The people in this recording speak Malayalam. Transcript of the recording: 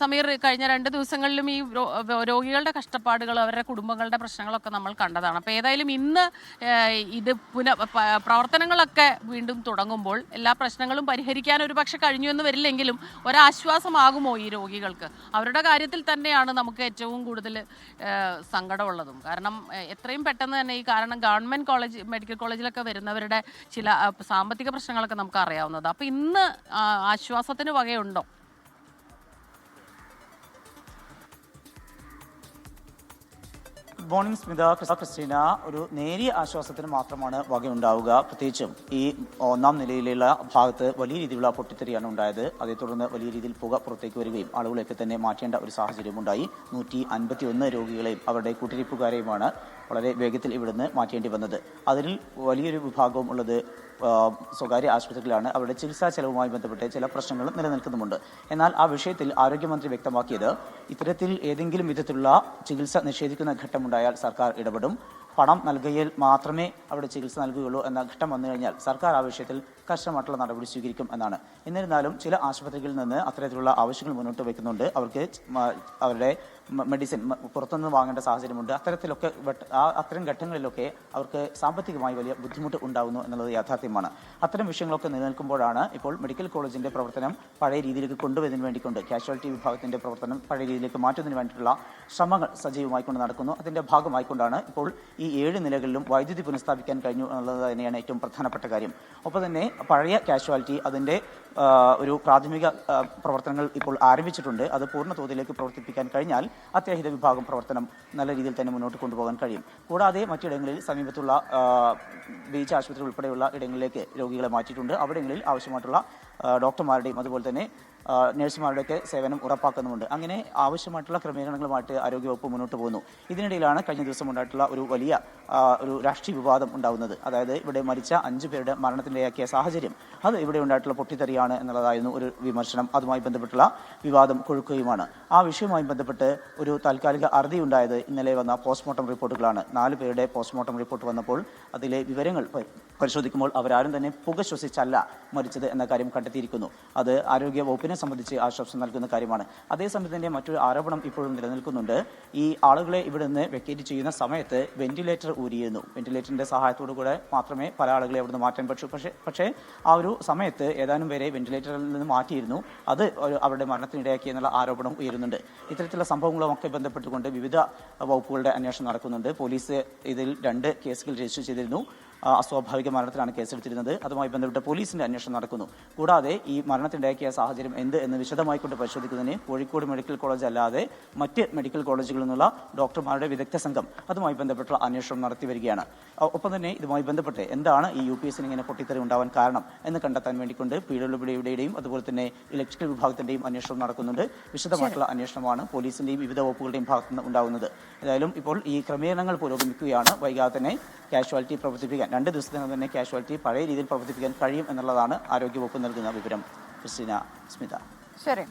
സമീർ, കഴിഞ്ഞ 2 ദിവസങ്ങളിലും ഈ രോഗികളുടെ കഷ്ടപ്പാടുകൾ, അവരുടെ കുടുംബങ്ങളുടെ പ്രശ്നങ്ങളൊക്കെ നമ്മൾ കണ്ടതാണ്. അപ്പോൾ ഏതായാലും ഇന്ന് ഇത് പ്രവർത്തനങ്ങളൊക്കെ വീണ്ടും തുടങ്ങുമ്പോൾ എല്ലാ പ്രശ്നങ്ങളും പരിഹരിക്കാൻ ഒരു പക്ഷെ കഴിഞ്ഞു എന്ന് വരില്ലെങ്കിലും ഒരാശ്വാസമാകുമോ ഈ രോഗികൾക്ക്? അവരുടെ കാര്യത്തിൽ തന്നെയാണ് നമുക്ക് ഏറ്റവും കൂടുതൽ സങ്കടമുള്ളതും. കാരണം എത്രയും പെട്ടെന്ന് തന്നെ കാരണം ഗവൺമെൻറ് മെഡിക്കൽ കോളേജിലൊക്കെ വരുന്നവരുടെ ചില സാമ്പത്തിക പ്രശ്നങ്ങളൊക്കെ നമുക്ക് അറിയാവുന്നത്. അപ്പോൾ ഇന്ന് ആശ്വാസത്തിന് വകയുണ്ടോ? Morning Smitha, Christina. ഒരു നേരിയ ആശ്വാസത്തിന് മാത്രമാണ് വകയുണ്ടാവുക. പ്രത്യേകിച്ചും ഈ 1-ാം നിലയിലുള്ള ഭാഗത്ത് വലിയ രീതിയിലുള്ള പൊട്ടിത്തെറിയാണ് ഉണ്ടായത്. അതേ തുടർന്ന് വലിയ രീതിയിൽ പുക പുറത്തേക്ക് വരികയും ആളുകളെയൊക്കെ തന്നെ മാറ്റേണ്ട ഒരു സാഹചര്യമുണ്ടായി. 151 രോഗികളെയും അവരുടെ കൂട്ടിരിപ്പുകാരെയുമാണ് വളരെ വേഗത്തിൽ ഇവിടുന്ന് മാറ്റേണ്ടി വന്നത്. അതിൽ വലിയൊരു വിഭാഗവും ഉള്ളത് സ്വകാര്യ ആശുപത്രികളിലാണ്. അവരുടെ ചികിത്സാ ചെലവുമായി ബന്ധപ്പെട്ട് ചില പ്രശ്നങ്ങൾ നിലനിൽക്കുന്നുമുണ്ട്. എന്നാൽ ആ വിഷയത്തിൽ ആരോഗ്യമന്ത്രി വ്യക്തമാക്കിയത്, ഇത്തരത്തിൽ ഏതെങ്കിലും വിധത്തിലുള്ള ചികിത്സ നിഷേധിക്കുന്ന ഘട്ടമുണ്ടായാൽ സർക്കാർ ഇടപെടും. പണം നൽകിയാൽ മാത്രമേ അവിടെ ചികിത്സ നൽകുകയുള്ളൂ എന്ന ഘട്ടം വന്നു കഴിഞ്ഞാൽ സർക്കാർ ആ വിഷയത്തിൽ കർശനമായിട്ടുള്ള നടപടി സ്വീകരിക്കും എന്നാണ്. എന്നിരുന്നാലും ചില ആശുപത്രികളിൽ നിന്ന് അത്തരത്തിലുള്ള ആവശ്യങ്ങൾ മുന്നോട്ട് വയ്ക്കുന്നുണ്ട്. അവർക്ക് അവരുടെ മെഡിസിൻ പുറത്തുനിന്ന് വാങ്ങേണ്ട സാഹചര്യമുണ്ട്. അത്തരം ഘട്ടങ്ങളിലൊക്കെ അവർക്ക് സാമ്പത്തികമായി വലിയ ബുദ്ധിമുട്ട് ഉണ്ടാകുന്നു എന്നുള്ളത് യാഥാർത്ഥ്യമാണ്. അത്തരം വിഷയങ്ങളൊക്കെ നിലനിൽക്കുമ്പോഴാണ് ഇപ്പോൾ മെഡിക്കൽ കോളേജിന്റെ പ്രവർത്തനം പഴയ രീതിയിലേക്ക് കൊണ്ടുവരുന്നതിന് വേണ്ടിക്കൊണ്ട് കാഷ്വാലിറ്റി വിഭാഗത്തിന്റെ പ്രവർത്തനം പഴയ രീതിയിലേക്ക് മാറ്റുന്നതിന് വേണ്ടിയിട്ടുള്ള ശ്രമങ്ങൾ സജീവമായിക്കൊണ്ട് നടക്കുന്നു. അതിന്റെ ഭാഗമായിക്കൊണ്ടാണ് ഇപ്പോൾ ഈ 7 നിലകളിലും വൈദ്യുതി പുനഃസ്ഥാപിക്കാൻ കഴിഞ്ഞു എന്നുള്ളത് തന്നെയാണ് ഏറ്റവും പ്രധാനപ്പെട്ട കാര്യം. ഒപ്പം തന്നെ പഴയ കാഷ്വാലിറ്റി അതിന്റെ ഒരു പ്രാഥമിക പ്രവർത്തനങ്ങൾ ഇപ്പോൾ ആരംഭിച്ചിട്ടുണ്ട്. അത് പൂർണ്ണ തോതിലേക്ക് പ്രവർത്തിപ്പിക്കാൻ കഴിഞ്ഞാൽ അത്യാഹിത വിഭാഗം പ്രവർത്തനം നല്ല രീതിയിൽ തന്നെ മുന്നോട്ട് കൊണ്ടുപോകാൻ കഴിയും. കൂടാതെ മറ്റിടങ്ങളിൽ സമീപത്തുള്ള ബീച്ച് ആശുപത്രി ഉൾപ്പെടെയുള്ള ഇടങ്ങളിലേക്ക് രോഗികളെ മാറ്റിയിട്ടുണ്ട്. അവിടങ്ങളിൽ ആവശ്യമായിട്ടുള്ള ഡോക്ടർമാരുടെയും അതുപോലെ തന്നെ നഴ്സുമാരുടെയൊക്കെ സേവനം ഉറപ്പാക്കുന്നുമുണ്ട്. അങ്ങനെ ആവശ്യമായിട്ടുള്ള ക്രമീകരണങ്ങളുമായിട്ട് ആരോഗ്യവകുപ്പ് മുന്നോട്ട് പോകുന്നു. ഇതിനിടയിലാണ് കഴിഞ്ഞ ദിവസം ഉണ്ടായിട്ടുള്ള ഒരു വലിയ ഒരു രാഷ്ട്രീയ വിവാദം ഉണ്ടാകുന്നത്. അതായത് ഇവിടെ മരിച്ച 5 പേരുടെ മരണത്തിനിടയാക്കിയ സാഹചര്യം അത് ഇവിടെ ഉണ്ടായിട്ടുള്ള പൊട്ടിത്തെറിയാണ് എന്നുള്ളതായിരുന്നു ഒരു വിമർശനം. അതുമായി ബന്ധപ്പെട്ടുള്ള വിവാദം കൊഴുക്കുകയുമാണ്. ആ വിഷയവുമായി ബന്ധപ്പെട്ട് ഒരു താൽക്കാലിക അറുതി ഉണ്ടായത് ഇന്നലെ വന്ന പോസ്റ്റ്മോർട്ടം റിപ്പോർട്ടുകളാണ്. 4 പേരുടെ പോസ്റ്റ്മോർട്ടം റിപ്പോർട്ട് വന്നപ്പോൾ അതിലെ വിവരങ്ങൾ പരിശോധിക്കുമ്പോൾ അവരാരും തന്നെ പുക ശ്വസിച്ചല്ല മരിച്ചത് എന്ന കാര്യം കണ്ടെത്തിയിരിക്കുന്നു. അത് ആരോഗ്യ വകുപ്പിനെ സംബന്ധിച്ച് ആശ്വാസം നൽകുന്ന കാര്യമാണ്. അതേസമയത്ത് തന്നെ മറ്റൊരു ആരോപണം ഇപ്പോഴും നിലനിൽക്കുന്നുണ്ട്. ഈ ആളുകളെ ഇവിടെ നിന്ന് വെക്കേറ്റ് ചെയ്യുന്ന സമയത്ത് വെന്റിലേറ്റർ ഊരിയിരുന്നു. വെന്റിലേറ്ററിന്റെ സഹായത്തോടു കൂടെ മാത്രമേ പല ആളുകളെ അവിടുന്ന് മാറ്റാൻ പറ്റൂ. പക്ഷേ ആ ഒരു സമയത്ത് ഏതാനും പേരെ വെന്റിലേറ്ററിൽ നിന്ന് മാറ്റിയിരുന്നു. അത് അവരുടെ മരണത്തിനിടയാക്കി എന്നുള്ള ആരോപണം ഉയരുന്നുണ്ട്. ഇത്തരത്തിലുള്ള സംഭവങ്ങളുമൊക്കെ ബന്ധപ്പെട്ടുകൊണ്ട് വിവിധ വകുപ്പുകളുടെ അന്വേഷണം നടക്കുന്നുണ്ട്. പോലീസ് ഇതിൽ 2 കേസുകൾ രജിസ്റ്റർ ചെയ്തിരുന്നു. അസ്വാഭാവിക മരണത്തിലാണ് കേസെടുത്തിരുന്നത്. അതുമായി ബന്ധപ്പെട്ട് പോലീസിന്റെ അന്വേഷണം നടക്കുന്നു. കൂടാതെ ഈ മരണത്തിനുണ്ടാക്കിയ സാഹചര്യം എന്ത് എന്ന് വിശദമായിക്കൊണ്ട് പരിശോധിക്കുന്നതിന് കോഴിക്കോട് മെഡിക്കൽ കോളേജ് അല്ലാതെ മറ്റ് മെഡിക്കൽ കോളേജുകളിൽ നിന്നുള്ള ഡോക്ടർമാരുടെ വിദഗ്ധ സംഘം അതുമായി ബന്ധപ്പെട്ടുള്ള അന്വേഷണം നടത്തി വരികയാണ്. ഒപ്പം തന്നെ ഇതുമായി ബന്ധപ്പെട്ട് എന്താണ് ഈ UPSന് ഇങ്ങനെ പൊട്ടിത്തെറി ഉണ്ടാവാൻ കാരണം എന്ന് കണ്ടെത്താൻ വേണ്ടിക്കൊണ്ട് PWDയുടെയും അതുപോലെ തന്നെ ഇലക്ട്രിക്കൽ വിഭാഗത്തിന്റെയും അന്വേഷണം നടക്കുന്നുണ്ട്. വിശദമായിട്ടുള്ള അന്വേഷണമാണ് പോലീസിന്റെയും വിവിധ വകുപ്പുകളുടെയും ഭാഗത്തുനിന്ന് ഉണ്ടാകുന്നത്. ഏതായാലും ഇപ്പോൾ ഈ ക്രമീകരണങ്ങൾ പുരോഗമിക്കുകയാണ്. വൈകാതെ തന്നെ കാഷ്വാലിറ്റി പ്രവർത്തിപ്പിക്കാൻ 2 ദിവസത്തിനകം തന്നെ കാഷ്വാലിറ്റി പഴയ രീതിയിൽ പ്രവർത്തിപ്പിക്കാൻ കഴിയും എന്നുള്ളതാണ് ആരോഗ്യവകുപ്പ് നൽകുന്ന വിവരം. ക്രിസ്റ്റീന, സ്മിത. ശരി.